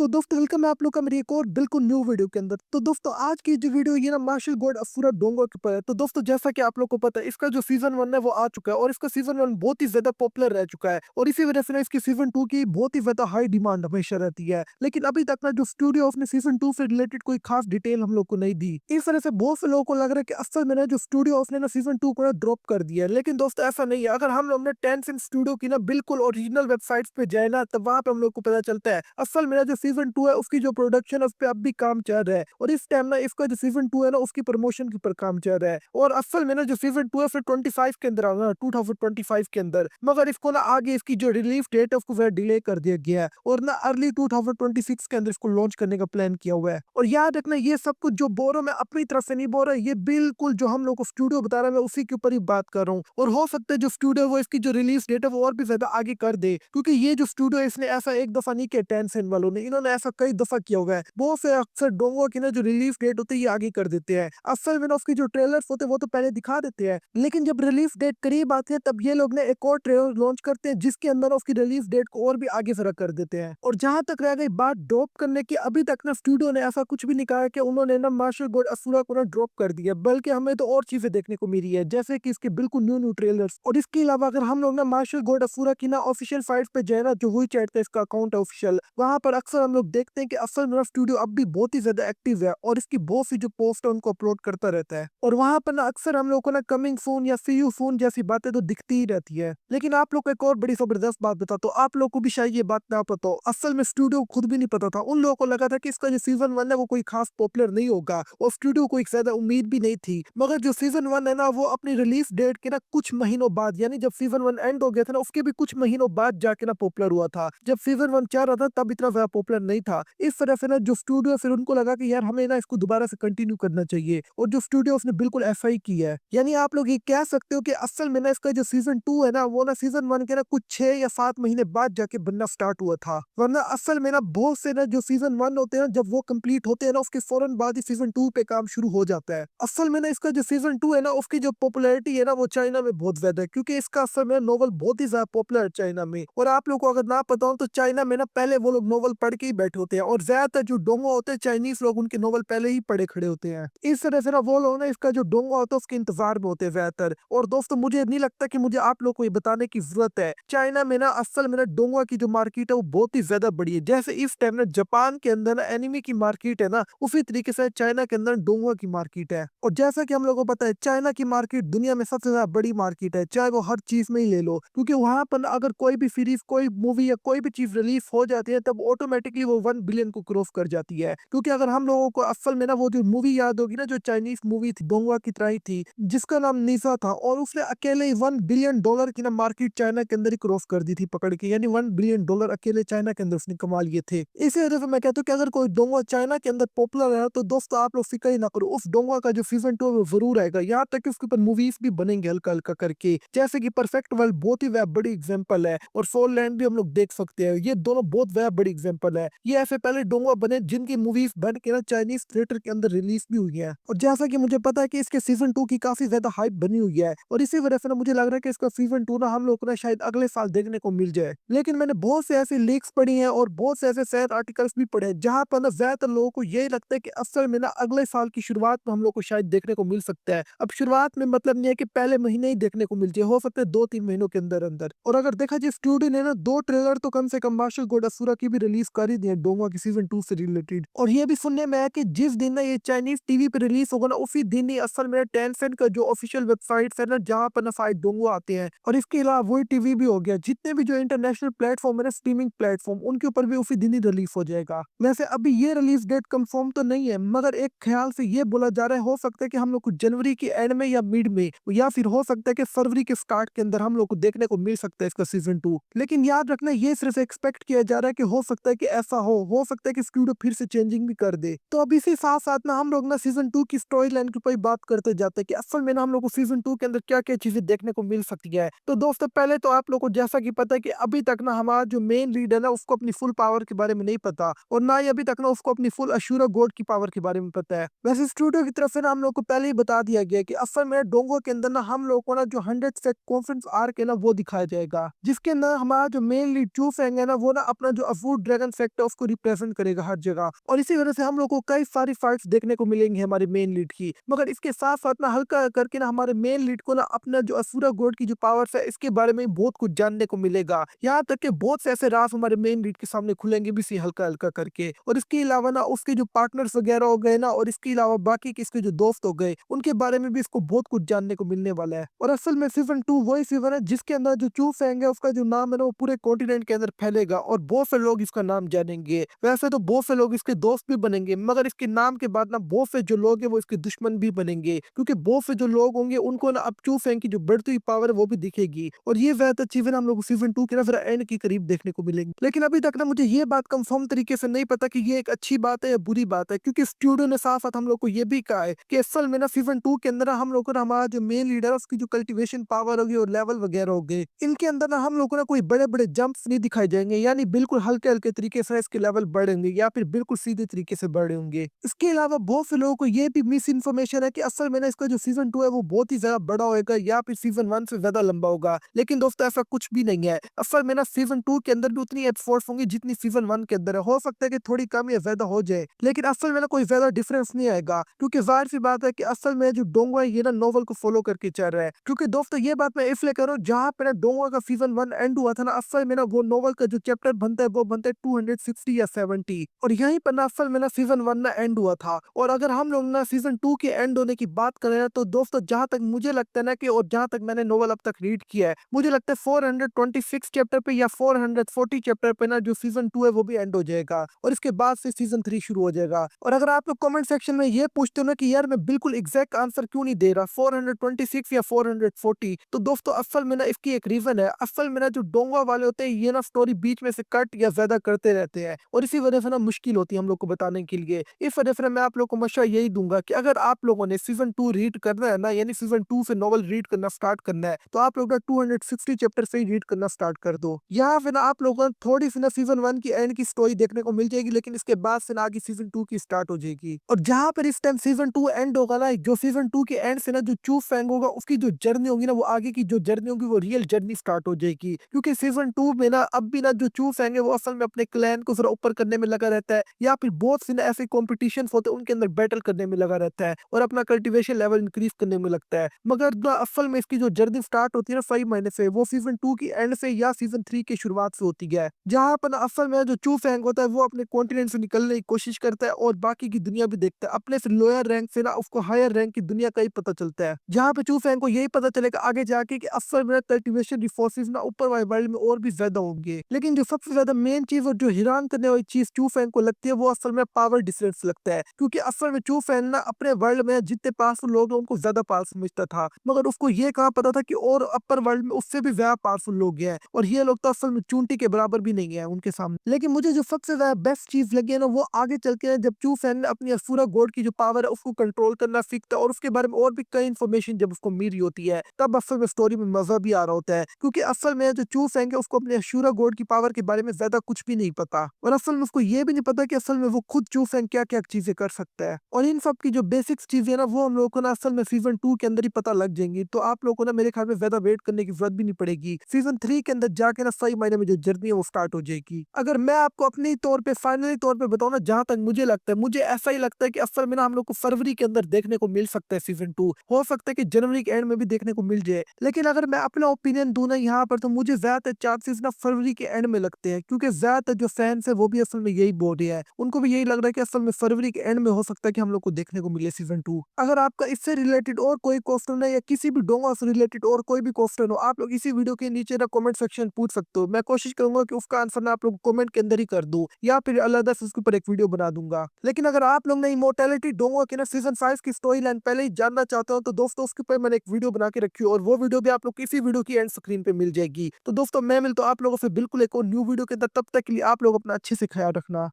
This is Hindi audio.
तो दोस्तों वेलकम है आप लोग का मेरी एक और बिल्कुल न्यू वीडियो के अंदर। तो दोस्तों आज की जो वीडियो ये ना मार्शल गॉड असुरा डोंगो के ऊपर है। तो दोस्तों जैसा कि आप लोग को पता है इसका जो सीजन 1 है वो आ चुका है और इसका सीजन 1 बहुत ही ज्यादा पॉपुलर रह चुका है और इसी वजह से ना इसकी सीजन 2 की बहुत ही ज्यादा हाई डिमांड हमेशा रहती है। लेकिन अभी तक ना जो स्टूडियो अपने सीजन 2 से रिलेटेड कोई खास डिटेल हम लोग को नहीं दी। इस वजह से बहुत से लोगों को लग रहा है कि असल में ना जो स्टूडियो उसने ना सीजन 2 को ना ड्रॉप कर दिया है। लेकिन दोस्तों ऐसा नहीं है। अगर हम लोग ने टेंसेंट स्टूडियो की ना बिल्कुल ओरिजिनल वेबसाइट्स पे जाए ना तब वहां पे हम लोग को पता चलता है असल में ना जो सीजन 2 है उसकी जो प्रोडक्शन है उस पे अब भी काम चल रहा है और इस टाइम ना इसका जो सीजन 2 है ना उसकी प्रमोशन के ऊपर काम चल रहा है और असल में ना जो सीजन 2 है फिर 25 के अंदर आना 2025 के अंदर, मगर इसको ना आगे इसकी जो रिलीज डेट है उसको वह डिले कर दिया गया है और ना अर्ली 2026 के अंदर इसको लॉन्च करने का प्लान किया हुआ है। और याद रखना ये सब कुछ जो बोल रहा हूं मैं अपनी तरफ से नहीं बोल रहा, ये बिल्कुल जो हम लोग को स्टूडियो बता रहा है मैं उसी के ऊपर ही बात कर रहा हूँ और हो सकता है जो स्टूडियो वो इसकी जो रिलीज डेट है वो और भी ज्यादा आगे कर दे, क्योंकि ये जो स्टूडियो इसने ऐसा एक दफा नहीं किया टेंसेंट वालों ने, इन्होंने ऐसा कई दफा किया हुआ है। बहुत से अक्सर डोंगो की ना जो रिलीज डेट होती है ये आगे कर देते हैं। असल में ना उसकी जो ट्रेलर्स होते हैं वो तो पहले दिखा देते हैं, लेकिन जब रिलीज डेट करीब आती है तब ये लोग ने एक और ट्रेलर लॉन्च करते हैं जिसके अंदर उसकी रिलीज डेट को और भी आगे जरा कर देते हैं। और जहां तक रह गई बात ड्रॉप करने की, अभी तक ना स्टूडियो ने ऐसा कुछ भी नहीं कहा है कि उन्होंने ना मार्शल गॉड असुरा को ना ड्रॉप कर दिया, बल्कि हमें तो और चीजें देखने को मिली है जैसे कि इसके बिल्कुल न्यू न्यू ट्रेलर्स। और इसके अलावा अगर हम लोग ना मार्शल गॉड असुरा की ना ऑफिशियल साइट पे जाए ना, जो हुई चैट का इसका अकाउंट है ऑफिशियल, वहां पर अक्सर हम लोग देखते हैं कि असल में स्टूडियो अब भी बहुत ही ज्यादा एक्टिव है और इसकी बहुत सी जो पोस्ट है उनको अपलोड करता रहता है और वहां पर ना अक्सर हम लोग को ना कमिंग सून या सी यू सून जैसी बातें तो दिखती ही रहती है। लेकिन आप लोग को एक और बड़ी जबरदस्त बात बताता हूँ, आप लोग को भी शायद ये बात ना पता हो, असल में स्टूडियो खुद भी नहीं पता था। उन लोगों को लगा था कि इसका जो सीजन 1 है वो कोई खास पॉपुलर नहीं होगा और स्टूडियो को एक ज्यादा उम्मीद भी नहीं थी, मगर जो सीजन 1 है ना वो अपनी रिलीज डेट के ना कुछ महीनों बाद, यानी जब सीजन 1 एंड हो गया था ना उसके भी कुछ महीनों बाद जाके ना पॉपुलर हुआ था। जब सीजन 1 चल रहा था तब इतना ज्यादा पॉपुलर नहीं था। इस वजह से ना जो स्टूडियो फिर उनको लगा कि यार हमें ना इसको दोबारा से कंटिन्यू करना चाहिए और जो स्टूडियो उसने बिल्कुल ऐसा ही किया है। यानी आप लोग ये कह सकते हो कि असल में ना इसका जो सीजन 2 है ना वो ना सीजन 1 के ना कुछ 6 या 7 महीने बाद जाके बनना स्टार्ट हुआ था, वरना असल में ना बहुत से ना जो सीजन 1 होते हैं जब वो कंप्लीट होते हैं ना उसके फौरन बाद ही सीजन 2 पे काम शुरू हो जाता है। असल में ना इसका जो सीजन 2 है ना उसकी जो पॉपुलैरिटी है ना वो चाइना में बहुत ज्यादा है, क्योंकि इसका असल में नोवेल बहुत ही ज्यादा पॉपुलर है चाइना में। और आप लोग को अगर ना पता हो तो चाइना में ना पहले वो लोग नोवेल पढ़ के ही बैठे होते हैं और ज्यादातर जो डोंगो होते हैं चाइनीज लोग उनके नोवेल पहले ही पढ़े खड़े होते हैं। इस तरह से ना वो लोग ना इसका जो डोंगो होता है उसके इंतजार में होते हैं ज्यादातर। और दोस्तों मुझे नहीं लगता कि मुझे आप लोग को ये बताने की जरूरत है, चाइना में ना असल में ना डोंगो की जो मार्केट है वो बहुत ही ज्यादा बड़ी है। जैसे इस टाइम ना जापान के अंदर ना एनिमी की मार्केट है ना, उसी तरीके से चाइना के अंदर डोंगो की मार्केट है। और जैसा कि हम लोगों को पता है चाइना की मार्केट दुनिया में सबसे ज्यादा बड़ी मार्केट है, चाहे वो हर चीज में ही ले लो, क्योंकि वहां पर अगर कोई भी सीरीज कोई मूवी या कोई भी चीज रिलीज हो जाती है तब ऑटोमेटिकली वो 1 बिलियन को क्रॉस कर जाती है। क्योंकि अगर हम लोगों को असल में ना वो जो मूवी याद होगी ना जो चाइनीज मूवी थी डोंगवा की तरह ही थी जिसका नाम नीसा था, और उसने अकेले ही $1 बिलियन की ना मार्केट चाइना के अंदर ही क्रॉस कर दी थी पकड़ के, यानी $1 बिलियन अकेले चाइना के अंदर उसने कमा लिए थे। इसी वजह से मैं कहता हूँ कि अगर कोई डोंगवा चाइना के अंदर पॉपुलर है तो दोस्तों आप लोग फिक्र ही ना करो, उस डोंगवा का जो सीजन 2 है वो जरूर आएगा। यहाँ तक कि उसके ऊपर मूवीज भी बनेंगे हल्का हल्का करके, जैसे कि परफेक्ट वर्ल्ड बहुत ही वह बड़ी एग्जाम्पल है और सोल लैंड भी हम लोग देख सकते हैं, ये दोनों बहुत वह बड़ी एग्जाम्पल है। ये ऐसे पहले डोंगवा बने जिनकी मूवीज बन के ना चाइनीज थिएटर के अंदर रिलीज भी हुई है। और जैसा कि मुझे पता है कि इसके सीजन 2 की काफी ज्यादा हाइप बनी हुई है और इसी वजह से ना मुझे लग रहा है कि इसका सीजन 2 ना हम लोग को ना शायद अगले साल देखने को मिल जाए। लेकिन मैंने बहुत से ऐसे लीक्स पढ़ी हैं और बहुत से ऐसे सैर आर्टिकल्स भी पढ़े हैं जहां पर ना ज्यादातर लोगों को यही लगता है कि असल में ना अगले साल की शुरुआत में हम लोग को शायद देखने को मिल सकता है। अब शुरुआत में मतलब नहीं है कि पहले महीने ही देखने को मिल जाए, हो सकता है 2-3 महीनों के अंदर अंदर। और अगर देखा जाए स्टूडियो ने ना 2 ट्रेलर तो कम से कम मार्शल गॉड असुरा की भी रिलीज कर ही दिए डोंगवा की सीजन 2 से रिलेटेड। और ये भी सुनने में आया कि जिस दिन ना ये चाइनीज टीवी पे रिलीज होगा ना उसी दिन ही असल में टेंसेंट का जो ऑफिशियल वेबसाइट है ना जहाँ पर ना साइट डोंगवा आते हैं, और इसके अलावा वही टीवी भी हो गया, जितने भी जो इंटरनेशनल प्लेटफॉर्म है ना स्ट्रीमिंग प्लेटफॉर्म उनके ऊपर भी उसी दिन ही रिलीज हो जाएगा। वैसे अभी ये रिलीज डेट कंफर्म तो नहीं है, मगर एक ख्याल से ये बोला जा रहा है हो सकता है कि हम लोग को जनवरी के एंड में या मिड में या फिर हो सकता है कि फरवरी के स्टार्ट के अंदर हम लोग को देखने को मिल सकता है इसका सीजन 2। लेकिन याद रखना ये सिर्फ एक्सपेक्ट किया जा रहा है कि हो सकता है कि ऐसा हो सकता है कि स्टूडियो फिर से चेंजिंग भी कर दे। तो अब इसी साथ साथ ना हम लोग ना सीजन 2 की स्टोरी लाइन के ऊपर ही बात करते जाते हैं कि असल में ना हम लोग को सीजन 2 के अंदर क्या क्या चीजें देखने को मिल सकती है। तो दोस्तों पहले तो आप लोग को जैसा कि पता है कि अभी तक ना हमारा जो मेन लीड है ना उसको अपनी फुल पावर के बारे में नहीं पता और ना ही अभी तक ना उसको अपनी फुल अशूरा गोड की पावर के बारे में पता है। वैसे स्टूडियो की तरफ से ना हम लोग को पहले ही बता दिया गया कि असल में डोंगो के अंदर ना हम लोग को ना जो 100 कॉन्फ्रेंस आर्क है ना वो दिखाया जाएगा, जिसके अंदर हमारा जो मेन लीड चू फेंग है ना वो ना अपना जो अफूड ड्रैगन सब्जेक्ट है उसको रिप्रेजेंट करेगा हर जगह, और इसी वजह से हम लोग को कई सारी फाइट्स देखने को मिलेंगी हमारे मेन लीड की। मगर इसके साथ साथ ना हल्का करके ना हमारे मेन लीड को ना अपना जो असुरा गोड की जो पावर्स है इसके बारे में बहुत कुछ जानने को मिलेगा। यहाँ तक कि बहुत से ऐसे राज हमारे मेन लीड के सामने खुलेंगे भी, सी हल्का हल्का करके। और इसके अलावा ना उसके जो पार्टनर्स वगैरह हो गए ना, और इसके अलावा बाकी के इसके जो दोस्त हो गए, उनके बारे में भी इसको बहुत कुछ जानने को मिलने वाला है। और असल में सीजन 2 वही सीजन है जिसके अंदर जो चू फेंग है उसका जो नाम है ना वो पूरे कॉन्टिनेंट के अंदर फैलेगा, और बहुत से लोग इसका नाम जानेंगे। वैसे तो बहुत से लोग इसके दोस्त भी बनेंगे, मगर इसके नाम के बाद ना बहुत से जो लोग हैं वो इसके दुश्मन भी बनेंगे, क्योंकि बहुत से जो लोग होंगे उनको ना अब चू फेंग की जो बढ़ती हुई पावर है वो भी दिखेगी। और ये ज्यादा चीजें हम लोग सीजन 2 के ना फिर एंड के करीब देखने को मिलेंगी। लेकिन अभी तक ना मुझे ये बात कंफर्म तरीके से नहीं पता कि ये एक अच्छी बात है या बुरी बात है, क्योंकि स्टूडियो ने साफ साथ हम लोग को ये भी कहा है कि असल में ना सीजन 2 के अंदर ना हम लोग को ना हमारा जो मेन लीडर है उसकी जो कल्टीवेशन पावर होगी और लेवल वगैरह हो गए, इनके अंदर ना हम लोग को ना कोई बड़े बड़े जंप्स नहीं दिखाई जाएंगे, यानी बिल्कुल हल्के हल्के तरीके से इसके लेवल बढ़ेंगे या फिर बिल्कुल सीधे तरीके से बढ़े होंगे। इसके अलावा बहुत से लोगों को ये भी मिस इन्फॉर्मेशन है कि असल में ना इसका जो सीजन 2 है वो बहुत ही ज्यादा बड़ा होगा या फिर सीजन 1 से ज्यादा लंबा होगा। लेकिन दोस्तों ऐसा कुछ भी नहीं है। असल में ना सीजन 2 के अंदर भी उतनी एपिसोड्स होंगी जितनी सीजन 1 के अंदर है। हो सकता है कि थोड़ी कम या ज्यादा हो जाए, लेकिन असल में ना कोई ज्यादा डिफरेंस नहीं आएगा, क्योंकि जाहिर सी बात है कि असल में जो डोंगो है ये ना नोवेल को फॉलो करके चल रहा है। क्योंकि दोस्तों ये बात मैं इसलिए कर रहा हूँ, जहाँ पे ना डोंगो का सीजन 1 एंड हुआ था ना, असल में ना वो नोवेल का जो चैप्टर बनता है वो बनता है 260 या 70, और यहीं पर ना असल में ना सीजन 1 ना एंड हुआ था। और अगर हम लोग ना सीजन 2 के एंड होने की बात करें ना, तो दोस्तों जहां तक मुझे लगता है ना कि, और जहां तक मैंने नोवेल अब तक रीड किया है, मुझे लगता है 426 चैप्टर पे या 440 चैप्टर पे ना जो सीजन 2 है वो भी एंड हो जाएगा, और इसके बाद से सीजन 3 शुरू हो जाएगा। और अगर आप लोग कमेंट सेक्शन में ये पूछते हो ना कि यार मैं बिल्कुल एग्जैक्ट आंसर क्यों नहीं दे रहा 426 या 440, तो दोस्तों असल में ना इसकी एक रीजन है। असल में ना जो डोंगा वाले होते हैं ये ना स्टोरी बीच में से कट या ज्यादा करते रहते हैं, और इसी वजह से ना मुश्किल होती है हम लोग को बताने के लिए। इस वजह से मैं आप लोग को मशवरा यही दूंगा कि अगर आप लोगों ने सीजन 2 रीड करना है ना, यानी सीजन 2 से नॉवल रीड करना स्टार्ट करना है, तो आप लोग ना 260 चैप्टर से ही रीड करना स्टार्ट कर दो। यहाँ पे ना आप लोगों को थोड़ी सी ना सीजन 1 की एंड की स्टोरी देखने को मिल जाएगी, लेकिन इसके बाद से ना आगे सीजन 2 की स्टार्ट हो जाएगी। और जहाँ पर इस टाइम सीजन 2 एंड होगा ना, जो सीजन 2 के एंड से ना जो चू फैंग होगा उसकी जो जर्नी होगी ना, वो आगे की जो जर्नी होगी वो रियल जर्नी स्टार्ट हो जाएगी। क्योंकि सीजन 2 में ना अब भी ना जो चू फैंग है वो असल में अपने क्लैन को जरा ऊपर करने में लगा रहता है, या फिर बहुत से ना ऐसे कॉम्पिटिशन होते हैं उनके अंदर बैटल करने में लगा रहता है और अपना कल्टीवेशन लेवल इंक्रीज करने में लगता है। मगर ना असल में इसकी जो जर्नी स्टार्ट होती है ना 5 महीने से, वो सीजन 2 की एंड से या सीजन 3 की शुरुआत से होती है, जहाँ पर ना असल में जो चू फैंग होता है वो अपने कॉन्टिनेंट से निकलने की कोशिश करता है और बाकी की दुनिया भी देखता है। अपने से लोअर रैंक से ना उसको हायर रैंक की दुनिया का ही पता चलता है, जहाँ पे चू फैंग को यही पता चलेगा आगे जाके कि असल में कल्टीवेशन रिसोर्सेज ना ऊपर वाले वर्ल्ड में और भी ज्यादा होंगे। लेकिन जो सबसे ज्यादा मेन चीज और जो हैरान करने वाली चीज चू फैंग को लगती है वो असल में पावर डिफरेंस लगता है, क्योंकि असल में चू फैंग ना अपने वर्ल्ड में जितने पावरफुल लोग हैं उनको ज्यादा पावर समझता था, मगर उसको ये कहाँ पता था कि और अपर वर्ल्ड में उससे भी ज्यादा पावरफुल लोग हैं, और ये लोग तो असल में चूंटी के बराबर भी नहीं है उनके सामने। लेकिन मुझे जो सबसे ज्यादा बेस्ट चीज लगी है ना वो आगे चल के जब चू फैंग ने अपनी असुरा गॉड की जो पावर है उसको कंट्रोल करना सीखता है, और उसके बारे में और भी कई इन्फॉर्मेशन जब उसको मिल रही होती है, तब असल में स्टोरी में मजा भी आ रहा होता है। क्योंकि असल में जो चू फैंग है उसको अपने असुरा गॉड की पावर के बारे में ज्यादा कुछ भी नहीं पता, और असल में उसको ये भी नहीं पता कि असल में वो खुद चू फैंग क्या क्या चीजें कर सकता है। और इन सब की जो बेसिक्स चीजें ना वो हम लोगों को ना असल में सीजन 2 के अंदर ही पता लग जाएंगी, तो आप लोगों को ना मेरे ख्याल में ज्यादा वेट करने की जरूरत भी नहीं पड़ेगी। सीजन 3 के अंदर जाके ना सही मायने में जो जर्नी है वो स्टार्ट हो जाएगी। अगर मैं आपको अपने तौर पे फाइनली तौर पे बताऊं ना, जहां तक मुझे लगता है, मुझे ऐसा ही लगता है कि असल में ना हम लोग को फरवरी के अंदर देखने को मिल सकता है सीजन 2। हो सकता है कि जनवरी के एंड में भी देखने को मिल जाए, लेकिन अगर मैं अपना ओपिनियन दूं ना यहाँ पर, तो मुझे ज्यादातर चांसेस ना फरवरी के एंड में लगते हैं, क्योंकि ज्यादातर जो फैंस है वो भी असल में यही बोल रहे हैं, उनको भी यही लग रहा है कि असल में फरवरी के एंड में हो सकता है कि हम लोग को देखने को मिले सीजन 2। अगर आपका इससे रिलेटेड और कोई क्वेश्चन है या किसी भी डोंगा से रिलेटेड और कोई भी क्वेश्चन हो, आप लोग इसी वीडियो के नीचे ना कमेंट सेक्शन पूछ सकते हो। मैं कोशिश करूंगा कि उसका आंसर ना आप लोग कमेंट के अंदर ही कर दूं, या फिर अलग से उसके ऊपर एक वीडियो बना दूंगा। लेकिन अगर आप लोग ने इमोर्टैलिटी डोंगा के ना सीजन 5 की स्टोरी लाइन पहले ही जानना चाहते हो, तो दोस्तों उसके ऊपर मैंने एक वीडियो बना के रखी है, और वो वीडियो भी आप लोग किसी वीडियो की एंड स्क्रीन पे मिल जाएगी। तो दोस्तों मैं मिलता हूं आप लोगों से बिल्कुल एक और न्यू वीडियो के अंदर, तब तक के लिए आप लोग अपना अच्छे से ख्याल रखना।